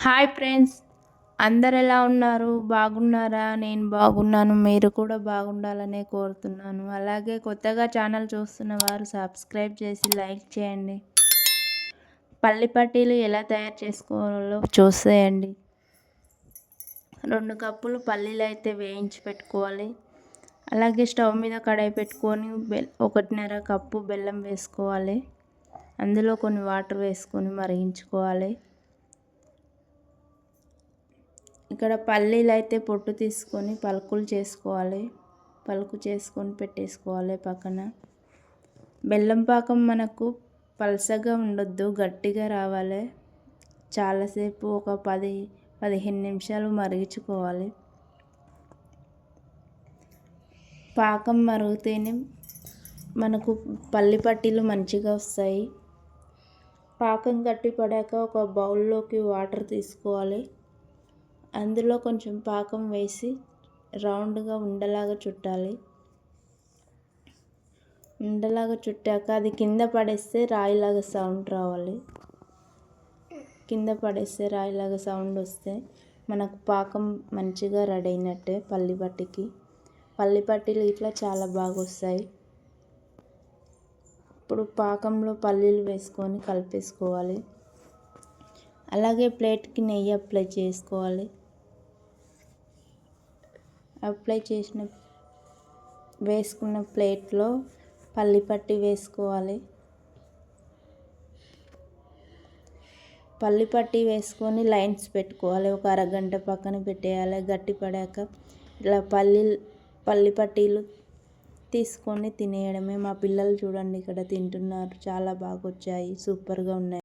Hi friends, అందరు ఎలా ఉన్నారు? బాగున్నారా? నేను బాగున్నాను. మీరు కూడా బాగుండాలనే కోరుతున్నాను. అలాగే కొత్తగా ఛానల్ చూస్తున్న వారు సబ్స్క్రైబ్ చేసి లైక్ చేయండి. పల్లి పట్టీలు ఎలా తయారు చేసుకోవాలో చూసేయండి. 2 కప్పులు పల్లీలు అయితే వేయించి పెట్టుకోవాలి. అలాగే స్టవ్ మీద కడాయి పెట్టుకొని 1.5 కప్పు బెల్లం వేసుకోవాలి. అందులో కొన్ని వాటర్ వేసుకొని మరిగించుకోవాలి. ఇక్కడ పల్లీలు అయితే పొట్టు తీసుకొని పలుకులు చేసుకోవాలి. పలుకు చేసుకొని పెట్టేసుకోవాలి పక్కన. బెల్లం పాకం మనకు పలసగా ఉండొద్దు, గట్టిగా రావాలి. చాలాసేపు ఒక 10-15 నిమిషాలు మరిగించుకోవాలి. పాకం మరుగుతేనే మనకు పల్లి పట్టీలు మంచిగా వస్తాయి. పాకం గట్టి పడాక ఒక బౌల్లోకి వాటర్ తీసుకోవాలి. అందులో కొంచెం పాకం వేసి రౌండ్గా ఉండలాగా చుట్టాలి. ఉండలాగా చుట్టాక అది కింద పడేస్తే రాయిలాగా సౌండ్ రావాలి. కింద పడేస్తే రాయిలాగా సౌండ్ వస్తే మనకు పాకం మంచిగా రెడీ అయినట్టే. పల్లి పట్టీలు ఇట్లా చాలా బాగా వస్తాయి. ఇప్పుడు పాకంలో పల్లీలు వేసుకొని కలిపేసుకోవాలి. అలాగే ప్లేట్కి నెయ్యి అప్లై చేసుకోవాలి. వేసుకున్న ప్లేట్లో పల్లి పట్టి వేసుకోవాలి. పల్లి పట్టి వేసుకొని లైన్స్ పెట్టుకోవాలి. ఒక అరగంట పక్కన పెట్టేయాలి. గట్టి పడాక ఇలా పల్లి పట్టీలు తీసుకొని తినేయడమే. మా పిల్లలు చూడండి ఇక్కడ తింటున్నారు. చాలా బాగా వచ్చాయి, సూపర్గా ఉన్నాయి.